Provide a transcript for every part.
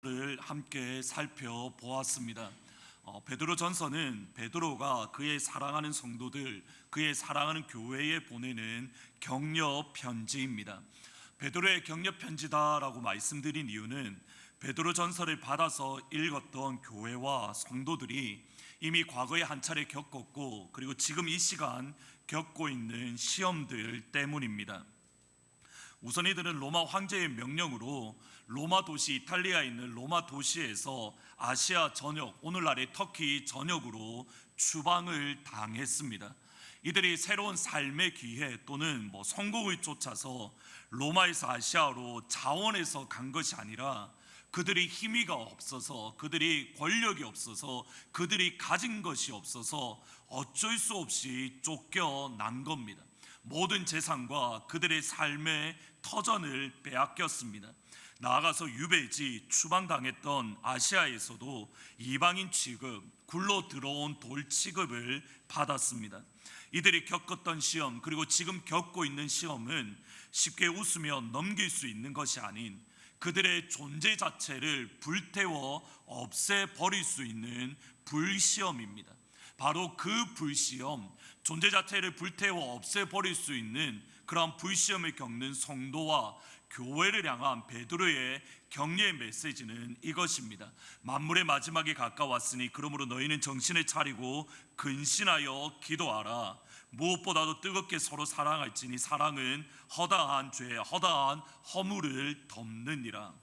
를 함께 살펴보았습니다. 베드로전서는 베드로가 그의 사랑하는 성도들, 그의 사랑하는 교회에 보내는 격려 편지입니다. 베드로의 격려 편지다라고 말씀드린 이유는 베드로전서를 받아서 읽었던 교회와 성도들이 이미 과거에 한 차례 겪었고, 그리고 지금 이 시간 겪고 있는 시험들 때문입니다. 우선 이들은 로마 황제의 명령으로 로마 도시, 이탈리아에 있는 로마 도시에서 아시아 전역, 오늘날의 터키 전역으로 추방을 당했습니다. 이들이 새로운 삶의 기회 또는 성공을 쫓아서 로마에서 아시아로 자원해서 간 것이 아니라, 그들이 힘이가 없어서, 그들이 권력이 없어서, 그들이 가진 것이 없어서 어쩔 수 없이 쫓겨난 겁니다. 모든 재산과 그들의 삶의 터전을 빼앗겼습니다. 나아가서 유배지, 추방당했던 아시아에서도 이방인 취급, 굴러 들어온 돌 취급을 받았습니다. 이들이 겪었던 시험, 그리고 지금 겪고 있는 시험은 쉽게 웃으며 넘길 수 있는 것이 아닌, 그들의 존재 자체를 불태워 없애버릴 수 있는 불시험입니다. 바로 그 불시험, 존재 자체를 불태워 없애버릴 수 있는 그러한 불시험을 겪는 성도와 교회를 향한 베드로의 격려의 메시지는 이것입니다. 만물의 마지막이 가까웠으니 그러므로 너희는 정신을 차리고 근신하여 기도하라. 무엇보다도 뜨겁게 서로 사랑할지니 사랑은 허다한 죄, 허다한 허물을 덮느니라.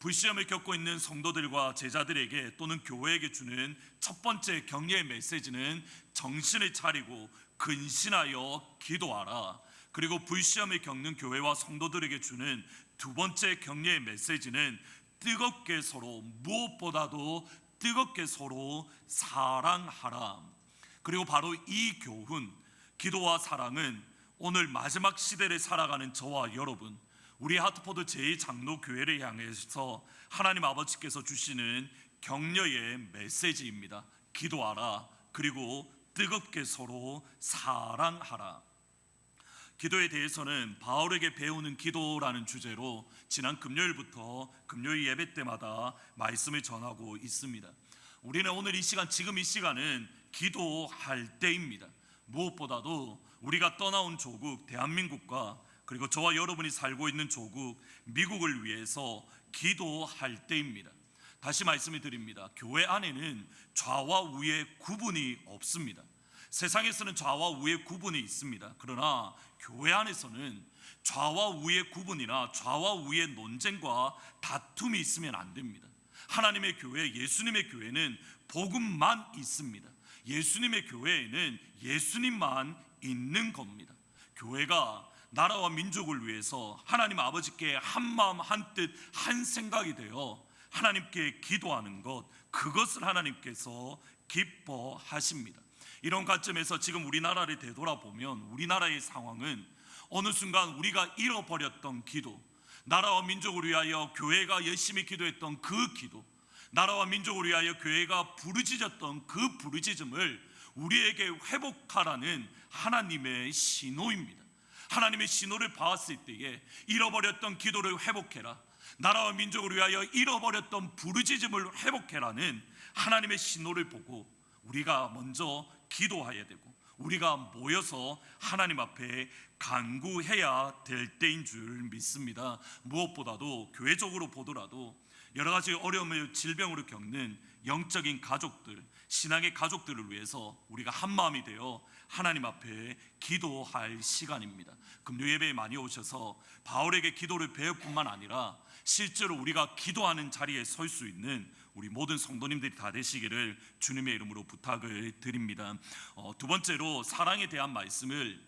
불시험을 겪고 있는 성도들과 제자들에게 또는 교회에게 주는 첫 번째 격려의 메시지는 정신을 차리고 근신하여 기도하라. 그리고 불시험을 겪는 교회와 성도들에게 주는 두 번째 격려의 메시지는 뜨겁게 서로, 무엇보다도 뜨겁게 서로 사랑하라. 그리고 바로 이 교훈, 기도와 사랑은 오늘 마지막 시대를 살아가는 저와 여러분, 우리 하트포드 제2장로교회를 향해서 하나님 아버지께서 주시는 격려의 메시지입니다. 기도하라. 그리고 뜨겁게 서로 사랑하라. 기도에 대해서는 바울에게 배우는 기도라는 주제로 지난 금요일부터 금요일 예배 때마다 말씀을 전하고 있습니다. 우리는 오늘 이 시간, 지금 이 시간은 기도할 때입니다. 무엇보다도 우리가 떠나온 조국 대한민국과 그리고 저와 여러분이 살고 있는 조국 미국을 위해서 기도할 때입니다. 다시 말씀을 드립니다. 교회 안에는 좌와 우의 구분이 없습니다. 세상에서는 좌와 우의 구분이 있습니다. 그러나 교회 안에서는 좌와 우의 구분이나 좌와 우의 논쟁과 다툼이 있으면 안 됩니다. 하나님의 교회, 예수님의 교회는 복음만 있습니다. 예수님의 교회에는 예수님만 있는 겁니다. 교회가 나라와 민족을 위해서 하나님 아버지께 한 마음 한 뜻 한 생각이 되어 하나님께 기도하는 것, 그것을 하나님께서 기뻐하십니다. 이런 관점에서 지금 우리나라를 되돌아보면 우리나라의 상황은 어느 순간 우리가 잃어버렸던 기도, 나라와 민족을 위하여 교회가 열심히 기도했던 그 기도, 나라와 민족을 위하여 교회가 부르짖었던 그 부르짖음을 우리에게 회복하라는 하나님의 신호입니다. 하나님의 신호를 봤을 때에 잃어버렸던 기도를 회복해라, 나라와 민족을 위하여 잃어버렸던 부르짖음을 회복해라는 하나님의 신호를 보고 우리가 먼저 기도해야 되고, 우리가 모여서 하나님 앞에 간구해야 될 때인 줄 믿습니다. 무엇보다도 교회적으로 보더라도 여러 가지 어려움을, 질병으로 겪는 영적인 가족들, 신앙의 가족들을 위해서 우리가 한 마음이 되어 하나님 앞에 기도할 시간입니다. 금요 예배에 많이 오셔서 바울에게 기도를 배울 뿐만 아니라 실제로 우리가 기도하는 자리에 설 수 있는 우리 모든 성도님들이 다 되시기를 주님의 이름으로 부탁을 드립니다. 두 번째로 사랑에 대한 말씀을,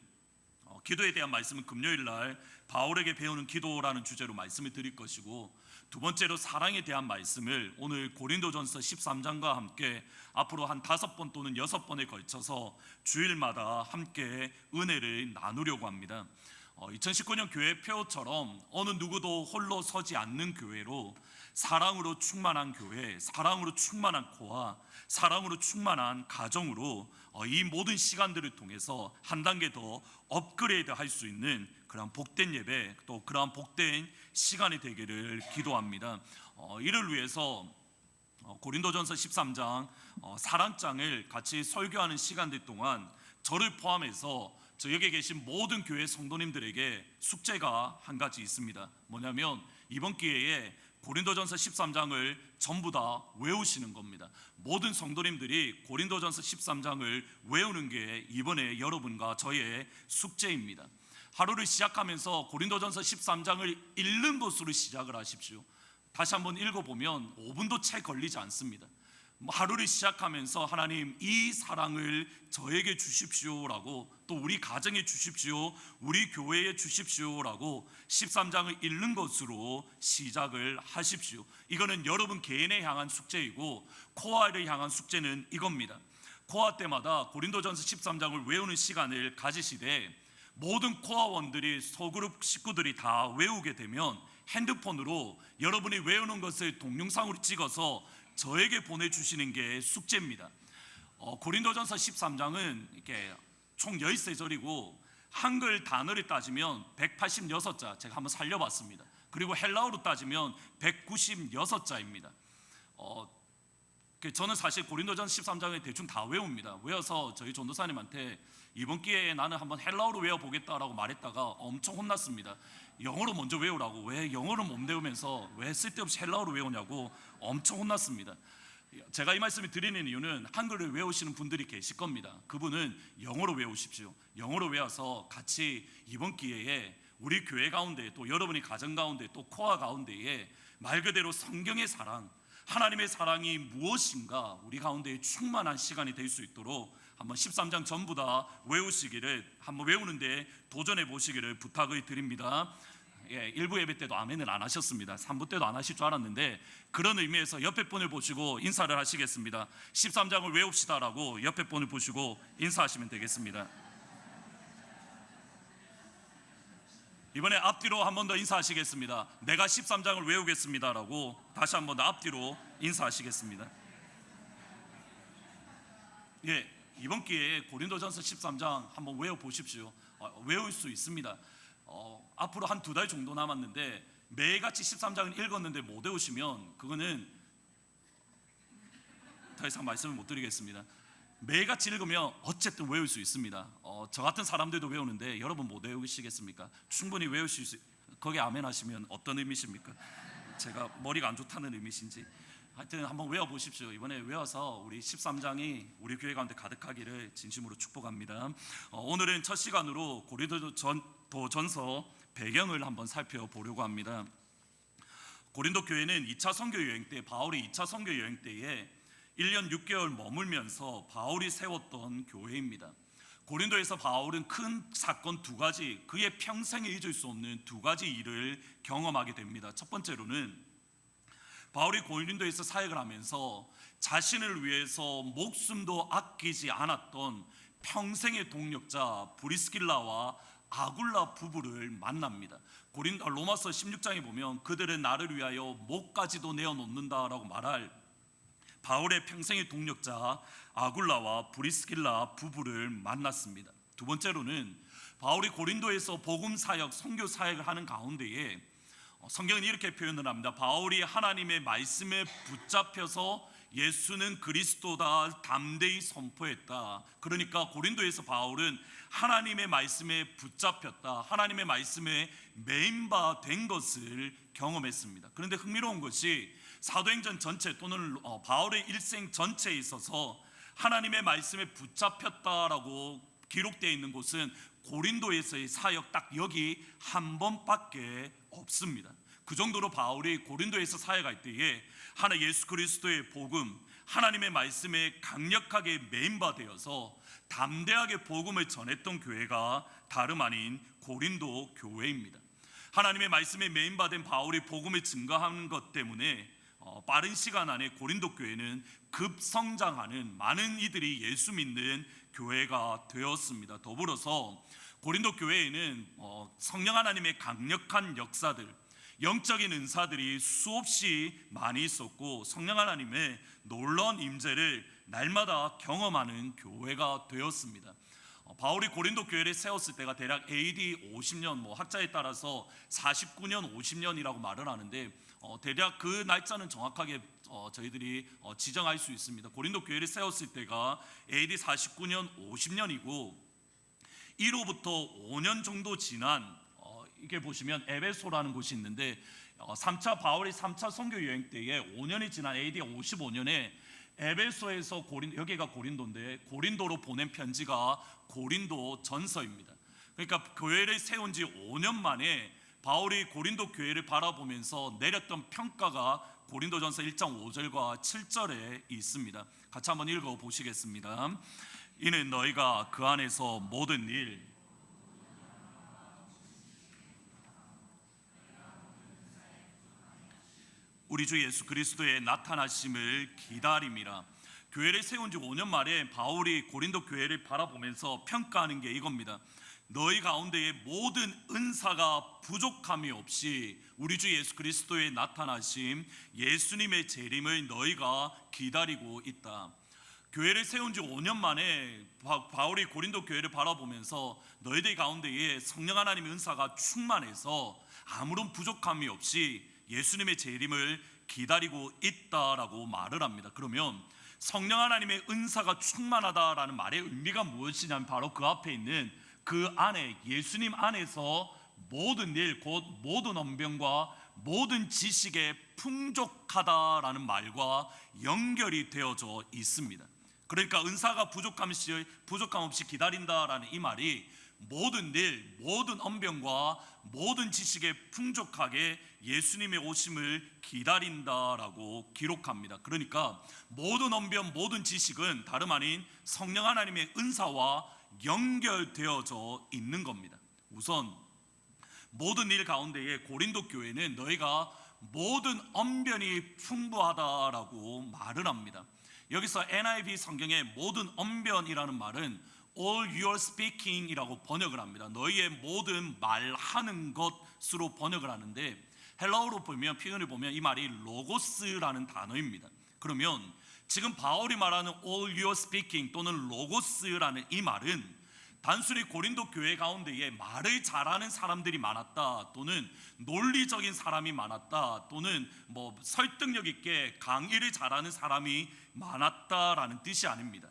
기도에 대한 말씀은 금요일 날 바울에게 배우는 기도라는 주제로 말씀을 드릴 것이고, 두 번째로 사랑에 대한 말씀을 오늘 고린도전서 13장과 함께 앞으로 한 5번 또는 6번에 걸쳐서 주일마다 함께 은혜를 나누려고 합니다. 2019년 교회표처럼 어느 누구도 홀로 서지 않는 교회로 사랑으로 충만한 교회, 사랑으로 충만한 코와 사랑으로 충만한 가정으로 이 모든 시간들을 통해서 한 단계 더 업그레이드 할 수 있는 그러한 복된 예배, 또 그러한 복된 시간이 되기를 기도합니다. 이를 위해서 고린도전서 13장 사랑장을 같이 설교하는 시간들 동안 저를 포함해서 저 여기 계신 모든 교회 성도님들에게 숙제가 한 가지 있습니다. 뭐냐면 이번 기회에 고린도전서 13장을 전부 다 외우시는 겁니다. 모든 성도님들이 고린도전서 13장을 외우는 게 이번에 여러분과 저의 숙제입니다. 하루를 시작하면서 고린도전서 13장을 읽는 것으로 시작을 하십시오. 다시 한번 읽어보면 5분도 채 걸리지 않습니다. 하루를 시작하면서 하나님 이 사랑을 저에게 주십시오라고, 또 우리 가정에 주십시오, 우리 교회에 주십시오라고 13장을 읽는 것으로 시작을 하십시오. 이거는 여러분 개인에 향한 숙제이고, 코아를 향한 숙제는 이겁니다. 코아 때마다 고린도전서 13장을 외우는 시간을 가지시되 모든 코아원들이 소그룹 식구들이 다 외우게 되면 핸드폰으로 여러분이 외우는 것을 동영상으로 찍어서 저에게 보내주시는 게 숙제입니다. 고린도전서 13장은 이렇게 총 13절이고 한글 단어를 따지면 186자, 제가 한번 살려봤습니다. 그리고 헬라어로 따지면 196자입니다. 저는 사실 고린도전서 13장을 대충 다 외웁니다. 외워서 저희 전도사님한테 이번 기회에 나는 한번 헬라어로 외워보겠다라고 말했다가 엄청 혼났습니다. 영어로 먼저 외우라고, 왜 영어를 못 외우면서 왜 쓸데없이 헬라어로 외우냐고 엄청 혼났습니다. 제가 이 말씀을 드리는 이유는 한글을 외우시는 분들이 계실 겁니다. 그분은 영어로 외우십시오. 영어로 외워서 같이 이번 기회에 우리 교회 가운데, 또 여러분이 가정 가운데, 또 코아 가운데에 말 그대로 성경의 사랑, 하나님의 사랑이 무엇인가 우리 가운데 충만한 시간이 될 수 있도록 한번 13장 전부 다 외우시기를, 한번 외우는데 도전해 보시기를 부탁을 드립니다. 1부 예배 때도 아멘을 안 하셨습니다. 3부 때도 안 하실 줄 알았는데 그런 의미에서 옆에 분을 보시고 인사를 하시겠습니다. 13장을 외웁시다라고 옆에 분을 보시고 인사하시면 되겠습니다. 이번에 앞뒤로 한 번 더 인사하시겠습니다. 내가 13장을 외우겠습니다라고 다시 한 번 더 앞뒤로 인사하시겠습니다. 이번 기회에 고린도전서 13장 한번 외워보십시오. 외울 수 있습니다. 앞으로 한 2달 정도 남았는데 매일같이 13장을 읽었는데 못 외우시면 그거는 더 이상 말씀을 못 드리겠습니다. 매일같이 읽으면 어쨌든 외울 수 있습니다. 저 같은 사람들도 외우는데 여러분 못 외우시겠습니까? 충분히 외우실 수, 거기 아멘 하시면 어떤 의미십니까? 제가 머리가 안 좋다는 의미신지 하여튼 한번 외워보십시오. 이번에 외워서 우리 13장이 우리 교회 가운데 가득하기를 진심으로 축복합니다. 오늘은 첫 시간으로 고린도전서 배경을 한번 살펴보려고 합니다. 고린도 교회는 2차 선교 여행 때, 바울이 2차 선교 여행 때에 1년 6개월 머물면서 바울이 세웠던 교회입니다. 고린도에서 바울은 큰 사건 2가지, 그의 평생에 잊을 수 없는 2가지 일을 경험하게 됩니다. 첫 번째로는 바울이 고린도에서 사역을 하면서 자신을 위해서 목숨도 아끼지 않았던 평생의 동력자 브리스길라와 아굴라 부부를 만납니다. 로마서 16장에 보면 그들은 나를 위하여 목까지도 내어놓는다라고 말할 바울의 평생의 동력자 아굴라와 브리스길라 부부를 만났습니다. 두 번째로는 바울이 고린도에서 복음 사역, 선교 사역을 하는 가운데에 성경은 이렇게 표현을 합니다. 바울이 하나님의 말씀에 붙잡혀서 예수는 그리스도다 담대히 선포했다. 그러니까 고린도에서 바울은 하나님의 말씀에 붙잡혔다, 하나님의 말씀에 매인바 된 것을 경험했습니다. 그런데 흥미로운 것이 사도행전 전체 또는 바울의 일생 전체에 있어서 하나님의 말씀에 붙잡혔다라고 기록되어 있는 곳은 고린도에서의 사역 딱 여기 한 번밖에 없습니다. 그 정도로 바울이 고린도에서 사역할 때에 하나 예수 그리스도의 복음, 하나님의 말씀에 강력하게 매인바되어서 담대하게 복음을 전했던 교회가 다름 아닌 고린도 교회입니다. 하나님의 말씀에 매인바된 바울이 복음을 증거하는 것 때문에 빠른 시간 안에 고린도 교회는 급성장하는, 많은 이들이 예수 믿는 교회가 되었습니다. 더불어서 고린도 교회에는 성령 하나님의 강력한 역사들, 영적인 은사들이 수없이 많이 있었고 성령 하나님의 놀라운 임재를 날마다 경험하는 교회가 되었습니다. 바울이 고린도 교회를 세웠을 때가 대략 AD 50년, 학자에 따라서 49년, 50년이라고 말을 하는데 대략 그 날짜는 정확하게 저희들이 지정할 수 있습니다. 고린도 교회를 세웠을 때가 AD 49년, 50년이고 이로부터 5년 정도 지난 이게 보시면 에베소라는 곳이 있는데 바울이 3차 선교 여행 때에 5년이 지난 AD 55년에 에베소에서 여기가 고린도인데 고린도로 보낸 편지가 고린도 전서입니다. 그러니까 교회를 세운 지 5년 만에 바울이 고린도 교회를 바라보면서 내렸던 평가가 고린도전서 1장 5절과 7절에 있습니다. 같이 한번 읽어 보시겠습니다. 이는 너희가 그 안에서 모든 일 우리 주 예수 그리스도의 나타나심을 기다림이라. 교회를 세운 지 5년 만에 바울이 고린도 교회를 바라보면서 평가하는 게 이겁니다. 너희 가운데에 모든 은사가 부족함이 없이 우리 주 예수 그리스도의 나타나심, 예수님의 재림을 너희가 기다리고 있다. 교회를 세운 지 5년 만에 바울이 고린도 교회를 바라보면서 너희들 가운데에 성령 하나님의 은사가 충만해서 아무런 부족함이 없이 예수님의 재림을 기다리고 있다라고 말을 합니다. 그러면 성령 하나님의 은사가 충만하다라는 말의 의미가 무엇이냐면 바로 그 앞에 있는 그 안에 예수님 안에서 모든 일 곧 모든 언변과 모든 지식에 풍족하다라는 말과 연결이 되어져 있습니다. 그러니까 은사가 부족함 없이 기다린다라는 이 말이 모든 일, 모든 언변과 모든 지식에 풍족하게 예수님의 오심을 기다린다라고 기록합니다. 그러니까 모든 언변, 모든 지식은 다름 아닌 성령 하나님의 은사와 연결되어져 있는 겁니다. 우선 모든 일 가운데에 고린도 교회는 너희가 모든 언변이 풍부하다라고 말을 합니다. 여기서 NIV 성경의 모든 언변이라는 말은 all your speaking 이라고 번역을 합니다. 너희의 모든 말하는 것으로 번역을 하는데 헬라어로 보면 표현을 보면 이 말이 로고스라는 단어입니다. 그러면 지금 바울이 말하는 all your speaking 또는 로고스라는 이 말은 단순히 고린도 교회 가운데에 말을 잘하는 사람들이 많았다 또는 논리적인 사람이 많았다 또는 설득력 있게 강의를 잘하는 사람이 많았다라는 뜻이 아닙니다.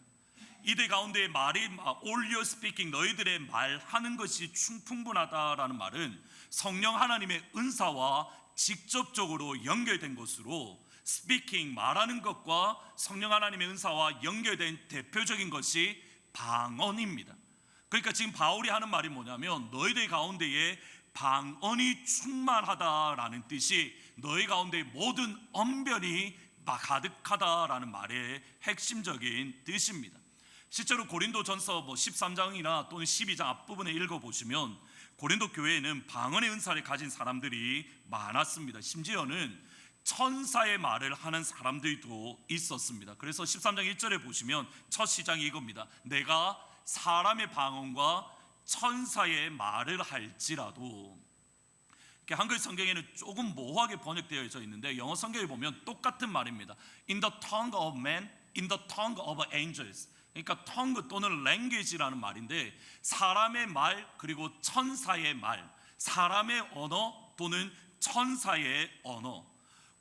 이들 가운데 말이 all your speaking 너희들의 말하는 것이 충분하다라는 말은 성령 하나님의 은사와 직접적으로 연결된 것으로 speaking 말하는 것과 성령 하나님의 은사와 연결된 대표적인 것이 방언입니다. 그러니까 지금 바울이 하는 말이 뭐냐면 너희들 가운데에 방언이 충만하다라는 뜻이 너희 가운데 모든 언변이 가득하다라는 말의 핵심적인 뜻입니다. 실제로 고린도전서 13장이나 또는 12장 앞부분에 읽어보시면 고린도 교회에는 방언의 은사를 가진 사람들이 많았습니다. 심지어는 천사의 말을 하는 사람들도 있었습니다. 그래서 13장 1절에 보시면 첫 시장이 이겁니다. 내가 사람의 방언과 천사의 말을 할지라도. 한글 성경에는 조금 모호하게 번역되어 있는데 영어 성경에 보면 똑같은 말입니다. In the tongue of man, in the tongue of angels. 그러니까 tongue 또는 language라는 말인데 사람의 말 그리고 천사의 말, 사람의 언어 또는 천사의 언어.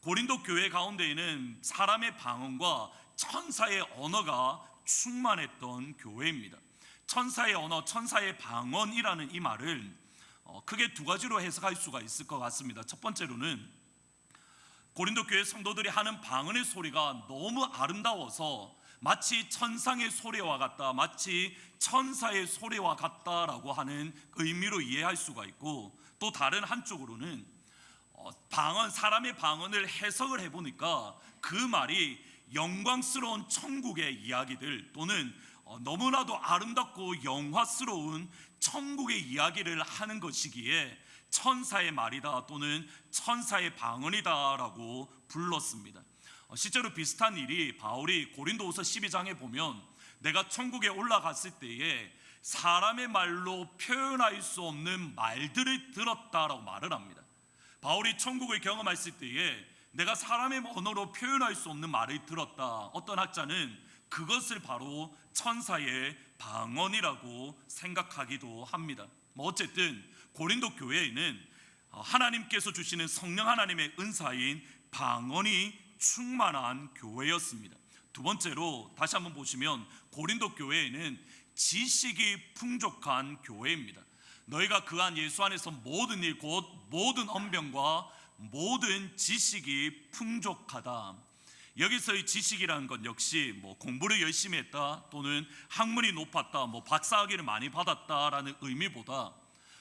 고린도 교회 가운데에는 사람의 방언과 천사의 언어가 충만했던 교회입니다. 천사의 언어, 천사의 방언이라는 이 말을 크게 두 가지로 해석할 수가 있을 것 같습니다. 첫 번째로는 고린도 교회 성도들이 하는 방언의 소리가 너무 아름다워서 마치 천상의 소리와 같다, 마치 천사의 소리와 같다라고 하는 의미로 이해할 수가 있고, 또 다른 한쪽으로는 사람의 방언을 해석을 해보니까 그 말이 영광스러운 천국의 이야기들 또는 너무나도 아름답고 영화스러운 천국의 이야기를 하는 것이기에 천사의 말이다 또는 천사의 방언이다라고 불렀습니다. 실제로 비슷한 일이 바울이 고린도후서 12장에 보면 내가 천국에 올라갔을 때에 사람의 말로 표현할 수 없는 말들을 들었다라고 말을 합니다. 바울이 천국을 경험했을 때에 내가 사람의 언어로 표현할 수 없는 말을 들었다. 어떤 학자는 그것을 바로 천사의 방언이라고 생각하기도 합니다. 어쨌든 고린도 교회에는 하나님께서 주시는 성령 하나님의 은사인 방언이 충만한 교회였습니다. 두 번째로 다시 한번 보시면 고린도 교회에는 지식이 풍족한 교회입니다. 너희가 그 안 예수 안에서 모든 일 곧 모든 언변과 모든 지식이 풍족하다. 여기서의 지식이라는 것 역시 공부를 열심히 했다 또는 학문이 높았다, 박사학위를 많이 받았다라는 의미보다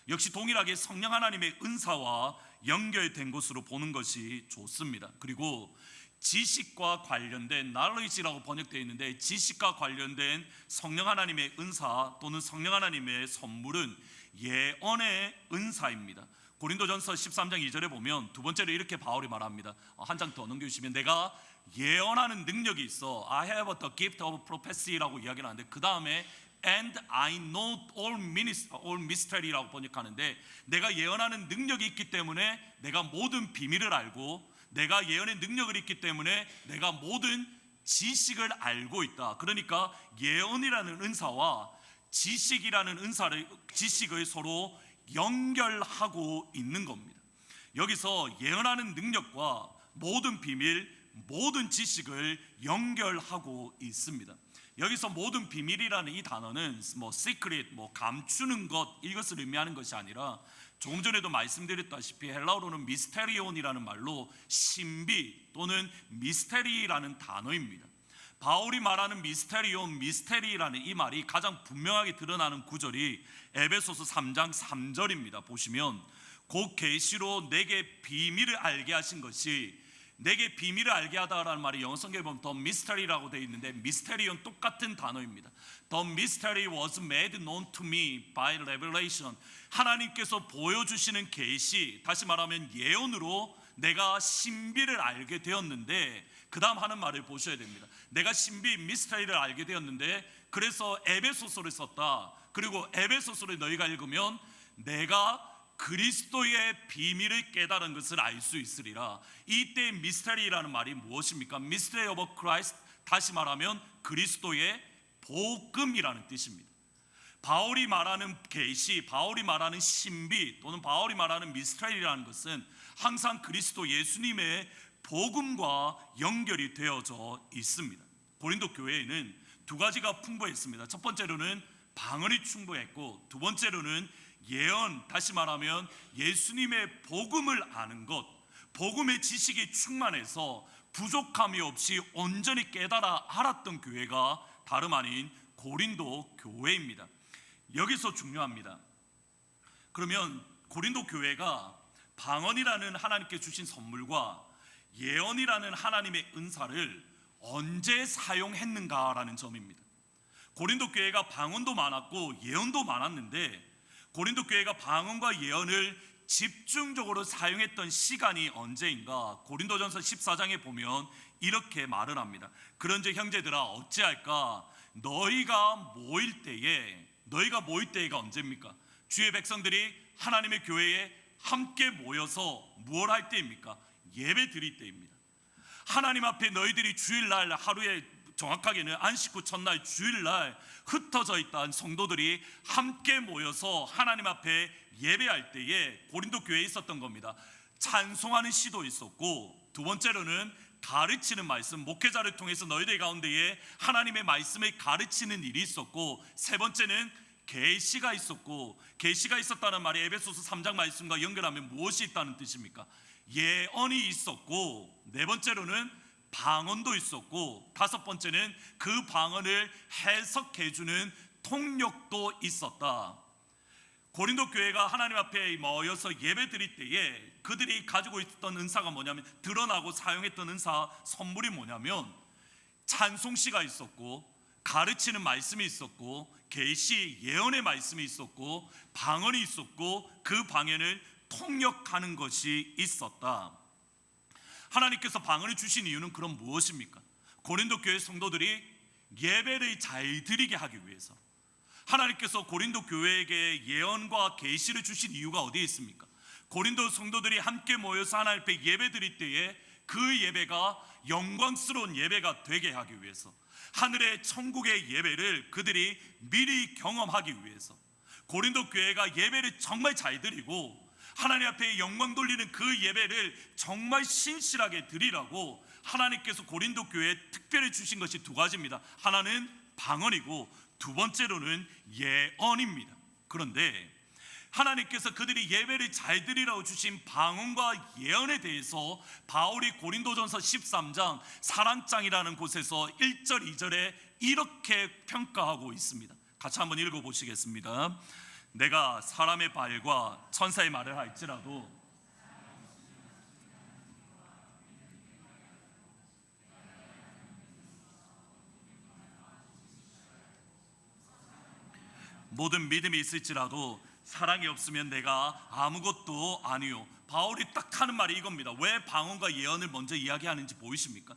역시 동일하게 성령 하나님의 은사와 연결된 것으로 보는 것이 좋습니다. 그리고 지식과 관련된 knowledge라고 번역되어 있는데, 지식과 관련된 성령 하나님의 은사 또는 성령 하나님의 선물은 예언의 은사입니다. 고린도전서 13장 2절에 보면 두 번째로 이렇게 바울이 말합니다. 한 장 더 넘겨주시면, 내가 예언하는 능력이 있어, I have the gift of prophecy라고 이야기를 하는데, 그 다음에 and I know all mystery라고 번역하는데, 내가 예언하는 능력이 있기 때문에 내가 모든 비밀을 알고, 내가 예언의 능력을 있기 때문에 내가 모든 지식을 알고 있다. 그러니까 예언이라는 은사와 지식이라는 지식을 서로 연결하고 있는 겁니다. 여기서 예언하는 능력과 모든 비밀, 모든 지식을 연결하고 있습니다. 여기서 모든 비밀이라는 이 단어는 secret, 감추는 것, 이것을 의미하는 것이 아니라 조금 전에도 말씀드렸다시피 헬라어로는 미스테리온이라는 말로 신비 또는 미스테리라는 단어입니다. 바울이 말하는 미스테리온, 미스테리라는 이 말이 가장 분명하게 드러나는 구절이 에베소서 3장 3절입니다. 보시면, 곧 계시로 내게 비밀을 알게 하신 것이, 내게 비밀을 알게 하다라는 말이 영어 성경에 보면 더 미스터리라고 되어 있는데, 미스테리온 똑같은 단어입니다. The mystery was made known to me by revelation. 하나님께서 보여주시는 계시, 다시 말하면 예언으로 내가 신비를 알게 되었는데, 그 다음 하는 말을 보셔야 됩니다. 내가 신비, 미스터리를 알게 되었는데, 그래서 에베소서를 썼다. 그리고 에베소서를 너희가 읽으면 내가 그리스도의 비밀을 깨달은 것을 알 수 있으리라. 이때 미스터리라는 말이 무엇입니까? Mystery of Christ, 다시 말하면 그리스도의 복음이라는 뜻입니다. 바울이 말하는 계시, 바울이 말하는 신비 또는 바울이 말하는 미스터리라는 것은 항상 그리스도 예수님의 복음과 연결이 되어져 있습니다. 고린도 교회에는 두 가지가 풍부했습니다. 첫 번째로는 방언이 충분했고, 두 번째로는 예언, 다시 말하면 예수님의 복음을 아는 것, 복음의 지식이 충만해서 부족함이 없이 온전히 깨달아 알았던 교회가 다름 아닌 고린도 교회입니다. 여기서 중요합니다. 그러면 고린도 교회가 방언이라는 하나님께 주신 선물과 예언이라는 하나님의 은사를 언제 사용했는가라는 점입니다. 고린도 교회가 방언도 많았고 예언도 많았는데, 고린도 교회가 방언과 예언을 집중적으로 사용했던 시간이 언제인가? 고린도전서 14장에 보면 이렇게 말을 합니다. 그런즉 형제들아 어찌할까? 너희가 모일 때가 언제입니까? 주의 백성들이 하나님의 교회에 함께 모여서 무엇 할 때입니까? 예배 드릴 때입니다. 하나님 앞에 너희들이 주일날 하루에, 정확하게는 안식 후 첫날 주일날 흩어져 있던 성도들이 함께 모여서 하나님 앞에 예배할 때에 고린도 교회에 있었던 겁니다. 찬송하는 시도 있었고, 두 번째로는 가르치는 말씀, 목회자를 통해서 너희들 가운데에 하나님의 말씀을 가르치는 일이 있었고, 세 번째는 계시가 있었고, 계시가 있었다는 말이 에베소서 3장 말씀과 연결하면 무엇이 있다는 뜻입니까? 예언이 있었고, 네 번째로는 방언도 있었고, 다섯 번째는 그 방언을 해석해주는 통역도 있었다. 고린도 교회가 하나님 앞에 모여서 예배 드릴 때에 그들이 가지고 있던 은사가 뭐냐면, 드러나고 사용했던 은사 선물이 뭐냐면 찬송시가 있었고, 가르치는 말씀이 있었고, 계시 예언의 말씀이 있었고, 방언이 있었고, 그 방언을 통역하는 것이 있었다. 하나님께서 방언을 주신 이유는 그럼 무엇입니까? 고린도 교회 성도들이 예배를 잘 드리게 하기 위해서, 하나님께서 고린도 교회에게 예언과 계시를 주신 이유가 어디에 있습니까? 고린도 성도들이 함께 모여서 하나님 앞에 예배 드릴 때에 그 예배가 영광스러운 예배가 되게 하기 위해서, 하늘의 천국의 예배를 그들이 미리 경험하기 위해서, 고린도 교회가 예배를 정말 잘 드리고 하나님 앞에 영광 돌리는 그 예배를 정말 신실하게 드리라고 하나님께서 고린도 교회에 특별히 주신 것이 두 가지입니다. 하나는 방언이고 두 번째로는 예언입니다. 그런데 하나님께서 그들이 예배를 잘 드리라고 주신 방언과 예언에 대해서 바울이 고린도전서 13장 사랑장이라는 곳에서 1절 2절에 이렇게 평가하고 있습니다. 같이 한번 읽어보시겠습니다. 내가 사람의 발과 천사의 말을 할지라도 모든 믿음이 있을지라도 사랑이 없으면 내가 아무것도 아니요. 바울이 딱 하는 말이 이겁니다. 왜 방언과 예언을 먼저 이야기하는지 보이십니까?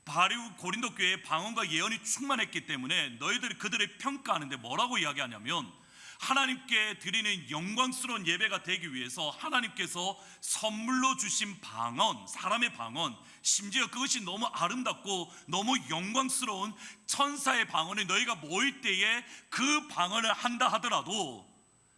바로 고린도 교회에 방언과 예언이 충만했기 때문에 너희들이 그들을 평가하는데 뭐라고 이야기하냐면, 하나님께 드리는 영광스러운 예배가 되기 위해서 하나님께서 선물로 주신 방언, 사람의 방언, 심지어 그것이 너무 아름답고 너무 영광스러운 천사의 방언을 너희가 모일 때에 그 방언을 한다 하더라도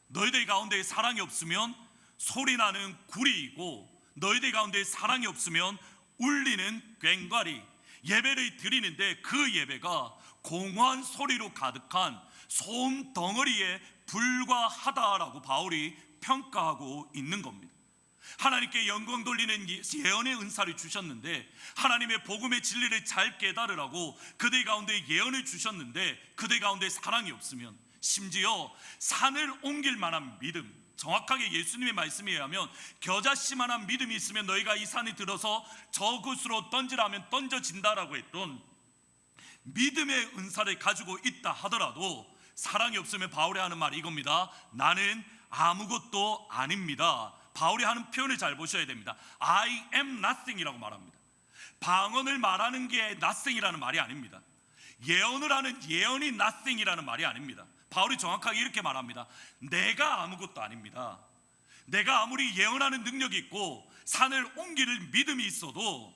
너희들 가운데 사랑이 없으면 소리나는 구리이고, 너희들 가운데 사랑이 없으면 울리는 꽹과리, 예배를 드리는데 그 예배가 공허한 소리로 가득한 소음 덩어리에 불과하다라고 바울이 평가하고 있는 겁니다. 하나님께 영광 돌리는 예언의 은사를 주셨는데, 하나님의 복음의 진리를 잘 깨달으라고 그들 가운데 예언을 주셨는데 그들 가운데 사랑이 없으면, 심지어 산을 옮길 만한 믿음, 정확하게 예수님의 말씀에 의하면 겨자씨만한 믿음이 있으면 너희가 이 산에 들어서 저곳으로 던지라면 던져진다라고 했던 믿음의 은사를 가지고 있다 하더라도 사랑이 없으면 바울이 하는 말이 이겁니다. 나는 아무것도 아닙니다. 바울이 하는 표현을 잘 보셔야 됩니다. I am nothing이라고 말합니다. 방언을 말하는 게 nothing이라는 말이 아닙니다. 예언을 하는 예언이 nothing이라는 말이 아닙니다. 바울이 정확하게 이렇게 말합니다. 내가 아무것도 아닙니다. 내가 아무리 예언하는 능력이 있고 산을 옮길 믿음이 있어도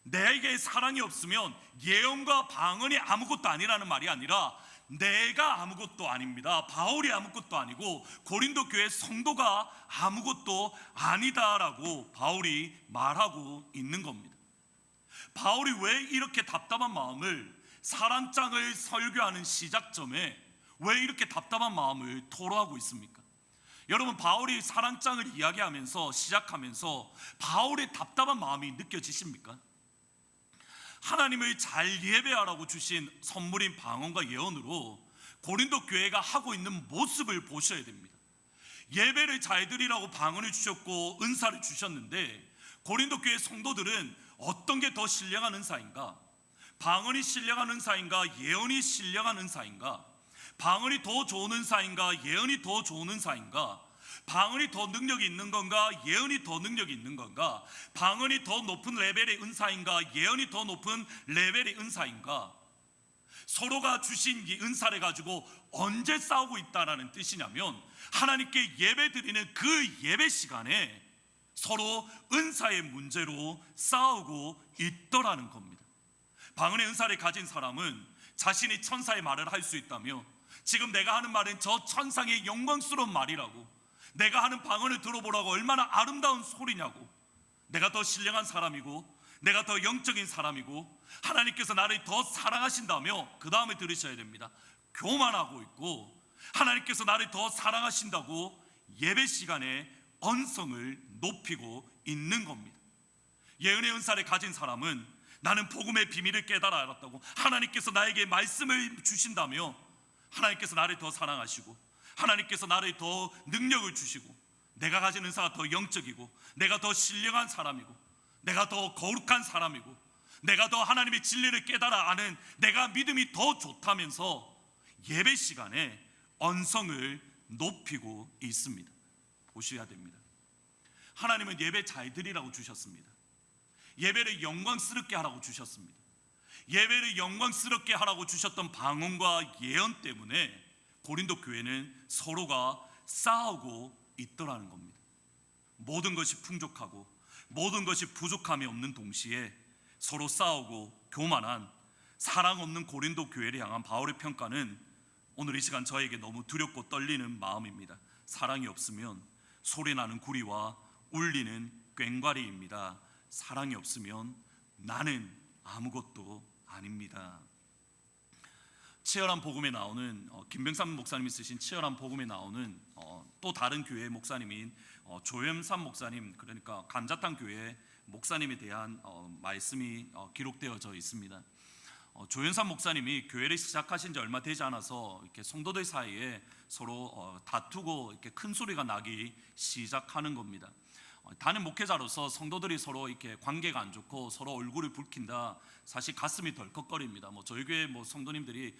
내게 사랑이 없으면 예언과 방언이 아무것도 아니라는 말이 아니라 내가 아무것도 아닙니다. 바울이 아무것도 아니고 고린도 교회 성도가 아무것도 아니다라고 바울이 말하고 있는 겁니다. 바울이 왜 이렇게 답답한 마음을 사랑장을 설교하는 시작점에 왜 이렇게 답답한 마음을 토로하고 있습니까? 여러분, 바울이 사랑장을 이야기하면서 시작하면서 바울의 답답한 마음이 느껴지십니까? 하나님을 잘 예배하라고 주신 선물인 방언과 예언으로 고린도 교회가 하고 있는 모습을 보셔야 됩니다. 예배를 잘 드리라고 방언을 주셨고 은사를 주셨는데 고린도 교회 성도들은 어떤 게 더 신령한 은사인가? 방언이 신령한 은사인가? 예언이 신령한 은사인가? 방언이 더 좋은 은사인가? 예언이 더 좋은 은사인가? 방언이 더 능력이 있는 건가? 예언이 더 능력이 있는 건가? 방언이 더 높은 레벨의 은사인가? 예언이 더 높은 레벨의 은사인가? 서로가 주신 이 은사를 가지고 언제 싸우고 있다라는 뜻이냐면, 하나님께 예배 드리는 그 예배 시간에 서로 은사의 문제로 싸우고 있더라는 겁니다. 방언의 은사를 가진 사람은 자신이 천사의 말을 할 수 있다며, 지금 내가 하는 말은 저 천상의 영광스러운 말이라고, 내가 하는 방언을 들어보라고 얼마나 아름다운 소리냐고, 내가 더 신령한 사람이고 내가 더 영적인 사람이고 하나님께서 나를 더 사랑하신다며, 그 다음에 들으셔야 됩니다. 교만하고 있고 하나님께서 나를 더 사랑하신다고 예배 시간에 언성을 높이고 있는 겁니다. 예언의 은사를 가진 사람은 나는 복음의 비밀을 깨달아 알았다고, 하나님께서 나에게 말씀을 주신다며 하나님께서 나를 더 사랑하시고 하나님께서 나를 더 능력을 주시고 내가 가진 은사가 더 영적이고 내가 더 신령한 사람이고 내가 더 거룩한 사람이고 내가 더 하나님의 진리를 깨달아 아는 내가 믿음이 더 좋다면서 예배 시간에 언성을 높이고 있습니다. 보셔야 됩니다. 하나님은 예배 잘 드리라고 주셨습니다. 예배를 영광스럽게 하라고 주셨습니다. 예배를 영광스럽게 하라고 주셨던 방언과 예언 때문에 고린도 교회는 서로가 싸우고 있더라는 겁니다. 모든 것이 풍족하고 모든 것이 부족함이 없는 동시에 서로 싸우고 교만한 사랑 없는 고린도 교회를 향한 바울의 평가는 오늘 이 시간 저에게 너무 두렵고 떨리는 마음입니다. 사랑이 없으면 소리나는 구리와 울리는 꽹과리입니다. 사랑이 없으면 나는 아무것도 아닙니다. 치열한 복음에 나오는 김병삼 목사님이 쓰신 치열한 복음에 나오는 또 다른 교회의 목사님인 조현삼 목사님, 그러니까 감자탕 교회 목사님에 대한 말씀이 기록되어져 있습니다. 조현삼 목사님이 교회를 시작하신 지 얼마 되지 않아서 이렇게 성도들 사이에 서로 다투고 이렇게 큰 소리가 나기 시작하는 겁니다. 다른 목회자로서 성도들이 서로 이렇게 관계가 안 좋고 서로 얼굴이 붉힌다, 사실 가슴이 덜컥거립니다. 저희 교회 성도님들이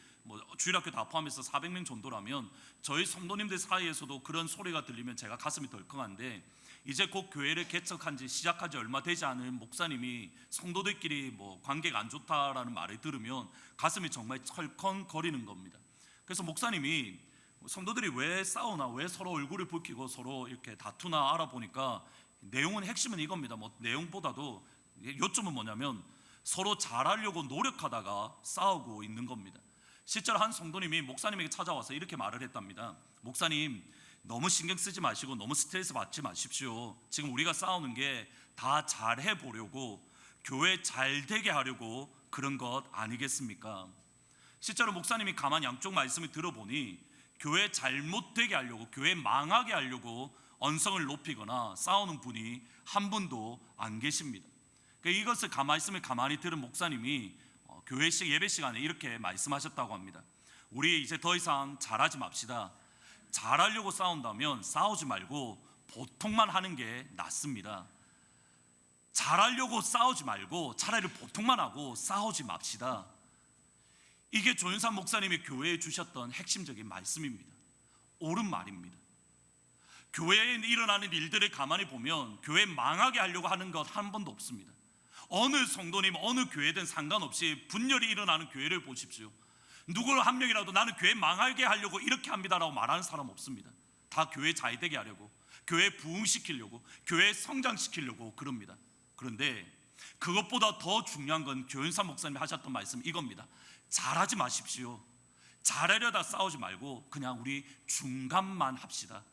주일학교 다 포함해서 400명 정도라면 저희 성도님들 사이에서도 그런 소리가 들리면 제가 가슴이 덜컥한데, 이제 곧 교회를 개척한 지 시작한 지 얼마 되지 않은 목사님이 성도들끼리 관계가 안 좋다라는 말을 들으면 가슴이 정말 철컹거리는 겁니다. 그래서 목사님이 성도들이 왜 싸우나, 왜 서로 얼굴을 붉히고 서로 이렇게 다투나 알아보니까 내용은, 핵심은 이겁니다. 내용보다도 요점은 뭐냐면 서로 잘하려고 노력하다가 싸우고 있는 겁니다. 실제로 한 성도님이 목사님에게 찾아와서 이렇게 말을 했답니다. 목사님, 너무 신경 쓰지 마시고 너무 스트레스 받지 마십시오. 지금 우리가 싸우는 게 다 잘해 보려고, 교회 잘 되게 하려고 그런 것 아니겠습니까? 실제로 목사님이 가만히 양쪽 말씀을 들어보니 교회 잘못되게 하려고, 교회 망하게 하려고 언성을 높이거나 싸우는 분이 한 분도 안 계십니다. 그러니까 이것을 말씀을 가만히 들은 목사님이 교회식 예배 시간에 이렇게 말씀하셨다고 합니다. 우리 이제 더 이상 잘하지 맙시다. 잘하려고 싸운다면 싸우지 말고 보통만 하는 게 낫습니다. 잘하려고 싸우지 말고 차라리 보통만 하고 싸우지 맙시다. 이게 조윤삼 목사님이 교회에 주셨던 핵심적인 말씀입니다. 옳은 말입니다. 교회에 일어나는 일들을 가만히 보면 교회 망하게 하려고 하는 것 한 번도 없습니다. 어느 성도님, 어느 교회든 상관없이 분열이 일어나는 교회를 보십시오. 누구 한 명이라도 나는 교회 망하게 하려고 이렇게 합니다라고 말하는 사람 없습니다. 다 교회 잘 되게 하려고, 교회 부흥시키려고, 교회 성장시키려고 그럽니다. 그런데 그것보다 더 중요한 건 조윤삼 목사님이 하셨던 말씀 이겁니다. 잘하지 마십시오. 잘하려다 싸우지 말고 그냥 우리 중간만 합시다.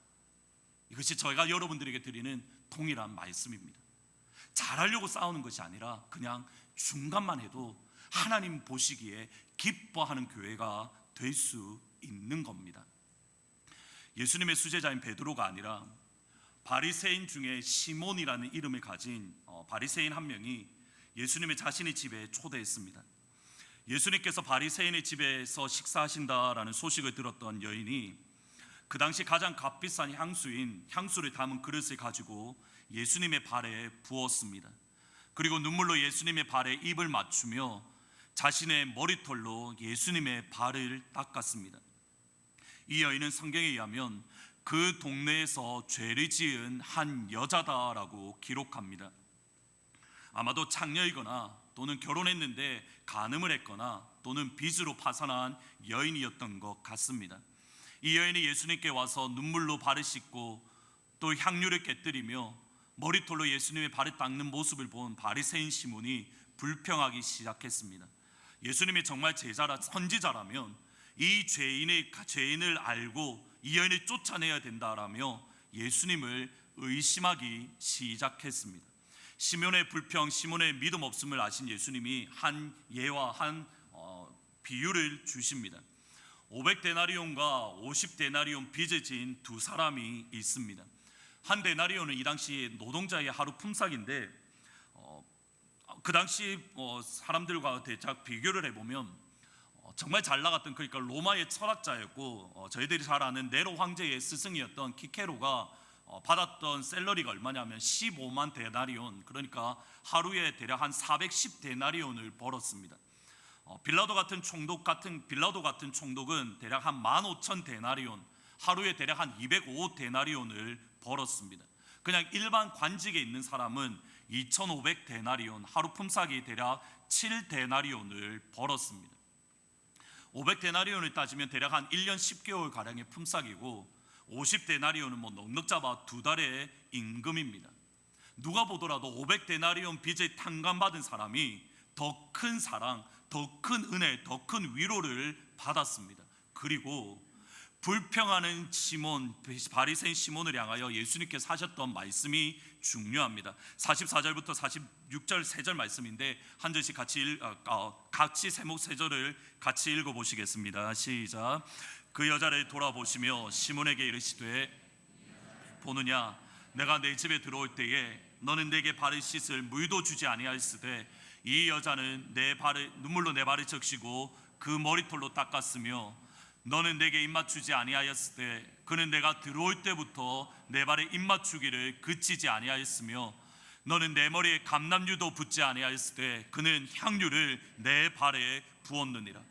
이것이 저희가 여러분들에게 드리는 동일한 말씀입니다. 잘하려고 싸우는 것이 아니라 그냥 중간만 해도 하나님 보시기에 기뻐하는 교회가 될 수 있는 겁니다. 예수님의 수제자인 베드로가 아니라 바리새인 중에 시몬이라는 이름을 가진 바리새인 한 명이 예수님의 자신의 집에 초대했습니다. 예수님께서 바리새인의 집에서 식사하신다라는 소식을 들었던 여인이 그 당시 가장 값비싼 향수인 향수를 담은 그릇을 가지고 예수님의 발에 부었습니다. 그리고 눈물로 예수님의 발에 입을 맞추며 자신의 머리털로 예수님의 발을 닦았습니다. 이 여인은 성경에 의하면 그 동네에서 죄를 지은 한 여자다라고 기록합니다. 아마도 창녀이거나 또는 결혼했는데 간음을 했거나 또는 빚으로 파산한 여인이었던 것 같습니다. 이 여인이 예수님께 와서 눈물로 발을 씻고 또 향유를 깨뜨리며 머리털로 예수님의 발을 닦는 모습을 본 바리새인 시몬이 불평하기 시작했습니다. 예수님이 정말 제자라 선지자라면 이 죄인을 알고 이 여인을 쫓아내야 된다라며 예수님을 의심하기 시작했습니다. 시몬의 불평, 시몬의 믿음 없음을 아신 예수님이 한 예와 한 비유를 주십니다. 500데나리온과 50데나리온 빚을 지은 두 사람이 있습니다. 한 데나리온은 이 당시 노동자의 하루 품삯인데 그 당시 사람들과 대략 비교를 해보면 정말 잘 나갔던, 그러니까 로마의 철학자였고 저희들이 잘 아는 네로 황제의 스승이었던 키케로가 받았던 셀러리가 얼마냐면 15만 데나리온, 그러니까 하루에 대략 한 410데나리온을 벌었습니다. 빌라도 같은 총독은 대략 한 15,000데나리온, 하루에 대략 한 205데나리온을 벌었습니다. 그냥 일반 관직에 있는 사람은 2,500데나리온, 하루 품삯이 대략 7데나리온을 벌었습니다. 500데나리온을 따지면 대략 한 1년 10개월 가량의 품삯이고 50데나리온은 뭐 넉넉 잡아 2달의 임금입니다. 누가 보더라도 500데나리온 빚을 탕감받은 사람이 더 큰 사랑, 더 큰 은혜, 더 큰 위로를 받았습니다. 그리고 불평하는 시몬, 바리새인 시몬을 향하여 예수님께서 하셨던 말씀이 중요합니다. 44절부터 46절 3절 말씀인데 한 절씩 같이 세목 3절을 같이 읽어보시겠습니다. 시작. 그 여자를 돌아보시며 시몬에게 이르시되 보느냐, 내가 내 집에 들어올 때에 너는 내게 발을 씻을 물도 주지 아니하였으되 이 여자는 눈물로 내 발을 적시고 그 머리털로 닦았으며 너는 내게 입맞추지 아니하였으되 그는 내가 들어올 때부터 내 발에 입맞추기를 그치지 아니하였으며 너는 내 머리에 감람유도 붓지 아니하였으되 그는 향유를 내 발에 부었느니라.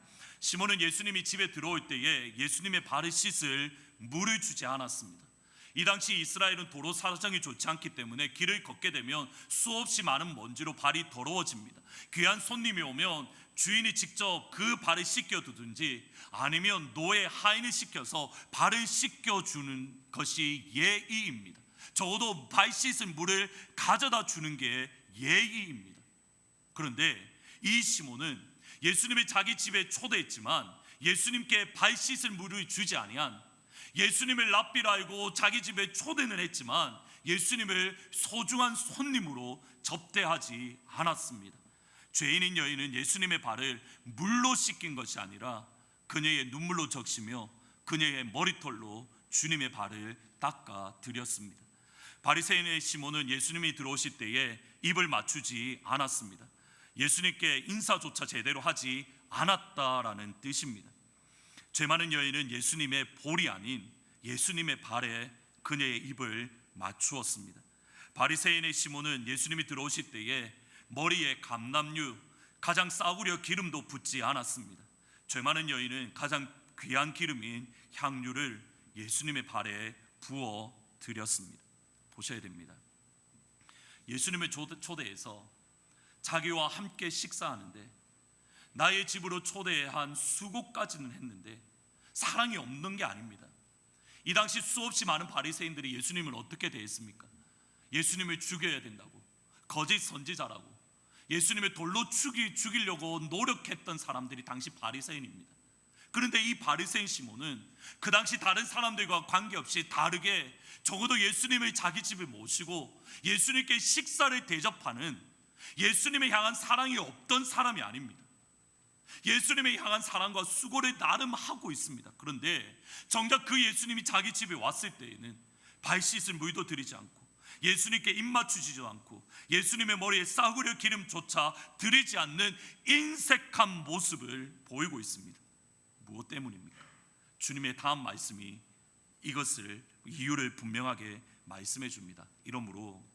시몬은 예수님이 집에 들어올 때에 예수님의 발을 씻을 물을 주지 않았습니다. 이 당시 이스라엘은 도로 사정이 좋지 않기 때문에 길을 걷게 되면 수없이 많은 먼지로 발이 더러워집니다. 귀한 손님이 오면 주인이 직접 그 발을 씻겨두든지 아니면 노예 하인을 시켜서 발을 씻겨주는 것이 예의입니다. 적어도 발 씻을 물을 가져다 주는 게 예의입니다. 그런데 이 시몬은 예수님을 자기 집에 초대했지만 예수님께 발 씻을 물을 주지 아니한, 예수님을 랍비라 알고 자기 집에 초대는 했지만 예수님을 소중한 손님으로 접대하지 않았습니다. 죄인인 여인은 예수님의 발을 물로 씻긴 것이 아니라 그녀의 눈물로 적시며 그녀의 머리털로 주님의 발을 닦아 드렸습니다. 바리새인의 시몬은 예수님이 들어오실 때에 입을 맞추지 않았습니다. 예수님께 인사조차 제대로 하지 않았다라는 뜻입니다. 죄 많은 여인은 예수님의 볼이 아닌 예수님의 발에 그녀의 입을 맞추었습니다. 바리새인의 시몬은 예수님이 들어오실 때에 머리에 감람유, 가장 싸구려 기름도 붓지 않았습니다. 죄 많은 여인은 가장 귀한 기름인 향유를 예수님의 발에 부어 드렸습니다. 보셔야 됩니다. 예수님을 초대해서 자기와 함께 식사하는데 나의 집으로 초대한 수고까지는 했는데 사랑이 없는 게 아닙니다. 이 당시 수없이 많은 바리새인들이 예수님을 어떻게 대했습니까? 예수님을 죽여야 된다고, 거짓 선지자라고, 예수님을 돌로 죽이려고 노력했던 사람들이 당시 바리새인입니다. 그런데 이 바리새인 시몬은 그 당시 다른 사람들과 관계없이 다르게 적어도 예수님을 자기 집에 모시고 예수님께 식사를 대접하는, 예수님을 향한 사랑이 없던 사람이 아닙니다. 예수님을 향한 사랑과 수고를 나름 하고 있습니다. 그런데 정작 그 예수님이 자기 집에 왔을 때에는 발 씻을 물도 드리지 않고 예수님께 입 맞추지도 않고 예수님의 머리에 싸구려 기름조차 드리지 않는 인색한 모습을 보이고 있습니다. 무엇 때문입니까? 주님의 다음 말씀이 이유를 분명하게 말씀해 줍니다. 이러므로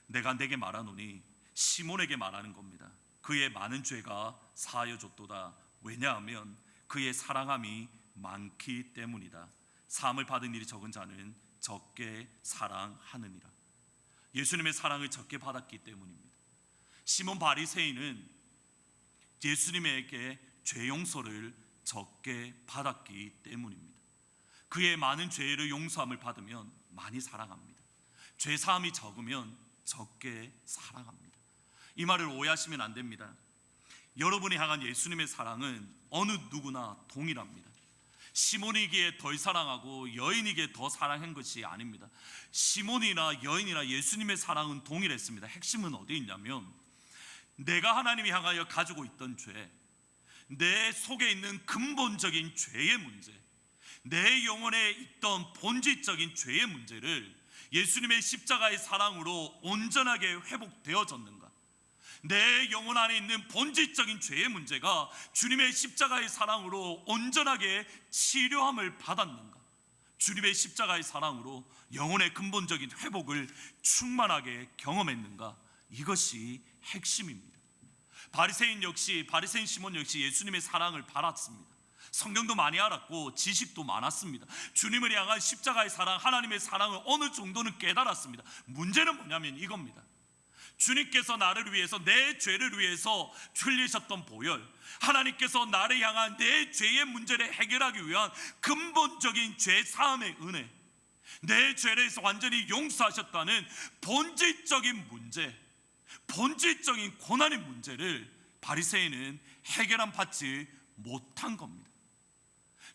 내가 내게 말하노니 시몬에게 말하는 겁니다. 그의 많은 죄가 사하여졌도다. 왜냐하면 그의 사랑함이 많기 때문이다. 사함을 받은 일이 적은 자는 적게 사랑하느니라. 예수님의 사랑을 적게 받았기 때문입니다. 시몬 바리새인은 예수님에게 죄 용서를 적게 받았기 때문입니다. 그의 많은 죄를 용서함을 받으면 많이 사랑합니다. 죄 사함이 적으면 적게 사랑합니다. 이 말을 오해하시면 안 됩니다. 여러분이 향한 예수님의 사랑은 어느 누구나 동일합니다. 시몬이기에 덜 사랑하고 여인이기에 더 사랑한 것이 아닙니다. 시몬이나 여인이나 예수님의 사랑은 동일했습니다. 핵심은 어디 있냐면 내가 하나님이 향하여 가지고 있던 죄, 내 속에 있는 근본적인 죄의 문제, 내 영혼에 있던 본질적인 죄의 문제를 예수님의 십자가의 사랑으로 온전하게 회복되어졌는가? 내 영혼 안에 있는 본질적인 죄의 문제가 주님의 십자가의 사랑으로 온전하게 치료함을 받았는가? 주님의 십자가의 사랑으로 영혼의 근본적인 회복을 충만하게 경험했는가? 이것이 핵심입니다. 바리새인 시몬 역시 예수님의 사랑을 받았습니다. 성경도 많이 알았고 지식도 많았습니다. 주님을 향한 십자가의 사랑, 하나님의 사랑을 어느 정도는 깨달았습니다. 문제는 뭐냐면 이겁니다. 주님께서 나를 위해서, 내 죄를 위해서 흘리셨던 보혈, 하나님께서 나를 향한 내 죄의 문제를 해결하기 위한 근본적인 죄 사함의 은혜, 내 죄를 완전히 용서하셨다는 본질적인 문제, 본질적인 고난의 문제를 바리새인은 해결함 받지 못한 겁니다.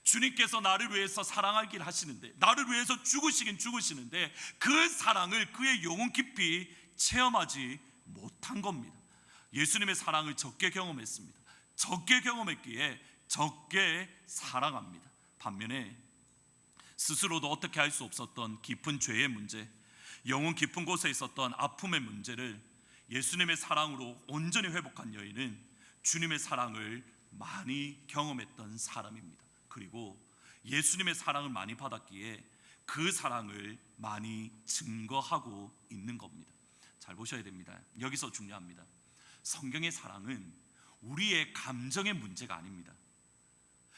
주님께서 나를 위해서 사랑하길 하시는데, 나를 위해서 죽으시긴 죽으시는데 그 사랑을 그의 영혼 깊이 체험하지 못한 겁니다. 예수님의 사랑을 적게 경험했습니다. 적게 경험했기에 적게 사랑합니다. 반면에 스스로도 어떻게 할 수 없었던 깊은 죄의 문제, 영혼 깊은 곳에 있었던 아픔의 문제를 예수님의 사랑으로 온전히 회복한 여인은 주님의 사랑을 많이 경험했던 사람입니다. 그리고 예수님의 사랑을 많이 받았기에 그 사랑을 많이 증거하고 있는 겁니다. 잘 보셔야 됩니다. 여기서 중요합니다. 성경의 사랑은 우리의 감정의 문제가 아닙니다.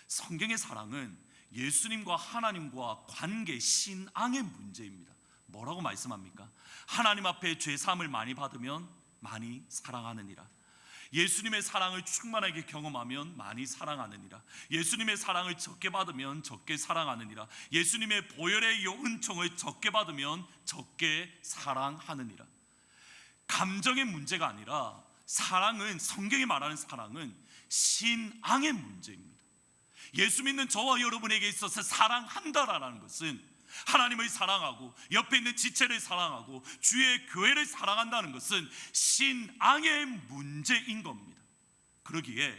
성경의 사랑은 예수님과 하나님과 관계, 신앙의 문제입니다. 뭐라고 말씀합니까? 하나님 앞에 죄사함을 많이 받으면 많이 사랑하느니라. 예수님의 사랑을 충만하게 경험하면 많이 사랑하느니라. 예수님의 사랑을 적게 받으면 적게 사랑하느니라. 예수님의 보혈의 은총을 적게 받으면 적게 사랑하느니라. 감정의 문제가 아니라 사랑은, 성경이 말하는 사랑은 신앙의 문제입니다. 예수 믿는 저와 여러분에게 있어서 사랑한다라는 것은 하나님을 사랑하고 옆에 있는 지체를 사랑하고 주의 교회를 사랑한다는 것은 신앙의 문제인 겁니다. 그러기에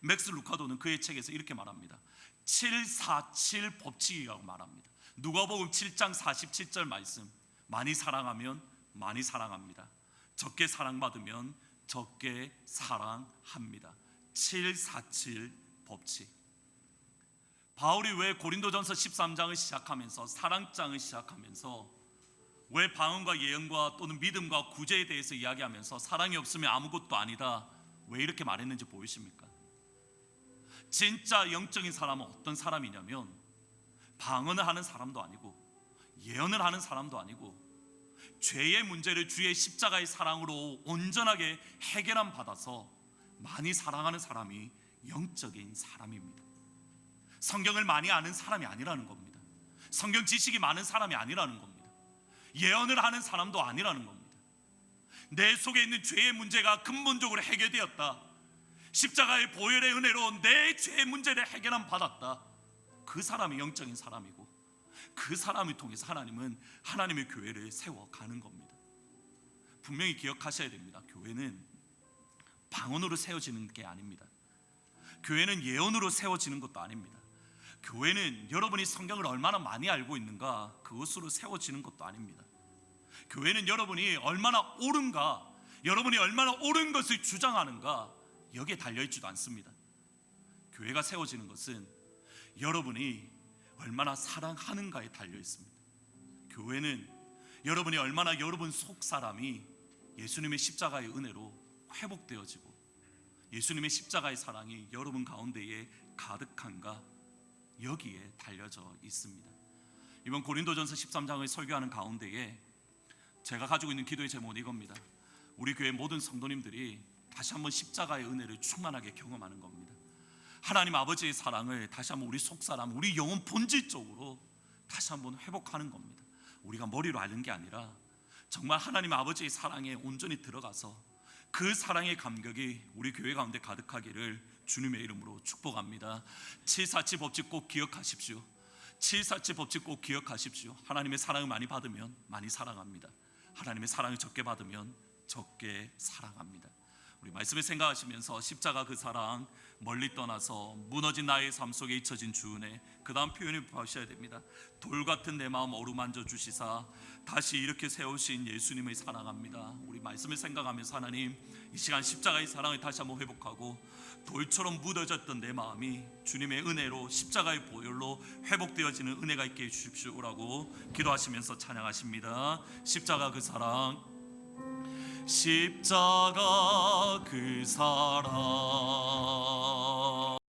맥스 루카도는 그의 책에서 이렇게 말합니다. 747 법칙이라고 말합니다. 누가복음 7장 47절 말씀, 많이 사랑하면 많이 사랑합니다. 적게 사랑받으면 적게 사랑합니다. 747 법칙. 바울이 왜 고린도전서 13장을 시작하면서, 사랑장을 시작하면서 왜 방언과 예언과 또는 믿음과 구제에 대해서 이야기하면서 사랑이 없으면 아무것도 아니다, 왜 이렇게 말했는지 보이십니까? 진짜 영적인 사람은 어떤 사람이냐면 방언을 하는 사람도 아니고 예언을 하는 사람도 아니고 죄의 문제를 주의 십자가의 사랑으로 온전하게 해결함 받아서 많이 사랑하는 사람이 영적인 사람입니다. 성경을 많이 아는 사람이 아니라는 겁니다. 성경 지식이 많은 사람이 아니라는 겁니다. 예언을 하는 사람도 아니라는 겁니다. 내 속에 있는 죄의 문제가 근본적으로 해결되었다, 십자가의 보혈의 은혜로 내 죄의 문제를 해결함 받았다, 그 사람이 영적인 사람이고 그 사람을 통해서 하나님은 하나님의 교회를 세워가는 겁니다. 분명히 기억하셔야 됩니다. 교회는 방언으로 세워지는 게 아닙니다. 교회는 예언으로 세워지는 것도 아닙니다. 교회는 여러분이 성경을 얼마나 많이 알고 있는가, 그것으로 세워지는 것도 아닙니다. 교회는 여러분이 얼마나 옳은가, 여러분이 얼마나 옳은 것을 주장하는가, 여기에 달려있지도 않습니다. 교회가 세워지는 것은 여러분이 얼마나 사랑하는가에 달려있습니다. 교회는 여러분이 얼마나 여러분 속 사람이 예수님의 십자가의 은혜로 회복되어지고 예수님의 십자가의 사랑이 여러분 가운데에 가득한가, 여기에 달려져 있습니다. 이번 고린도전서 13장을 설교하는 가운데에 제가 가지고 있는 기도의 제목은 이겁니다. 우리 교회 모든 성도님들이 다시 한번 십자가의 은혜를 충만하게 경험하는 겁니다. 하나님 아버지의 사랑을 다시 한번 우리 속사람, 우리 영혼 본질적으로 다시 한번 회복하는 겁니다. 우리가 머리로 아는 게 아니라 정말 하나님 아버지의 사랑에 온전히 들어가서 그 사랑의 감격이 우리 교회 가운데 가득하기를 주님의 이름으로 축복합니다. 747 법칙 꼭 기억하십시오. 747 법칙 꼭 기억하십시오. 하나님의 사랑을 많이 받으면 많이 사랑합니다. 하나님의 사랑을 적게 받으면 적게 사랑합니다. 우리 말씀을 생각하시면서 십자가 그 사랑, 멀리 떠나서 무너진 나의 삶 속에 잊혀진 주 은혜, 그 다음 표현을 보셔야 됩니다. 돌 같은 내 마음 어루만져 주시사 다시 이렇게 세우신 예수님을 사랑합니다. 우리 말씀을 생각하면서 하나님, 이 시간 십자가의 사랑을 다시 한번 회복하고 돌처럼 묻어졌던 내 마음이 주님의 은혜로, 십자가의 보혈로 회복되어지는 은혜가 있게 해주십시오라고 기도하시면서 찬양하십니다. 십자가 그 사랑, 십자가 그 사랑.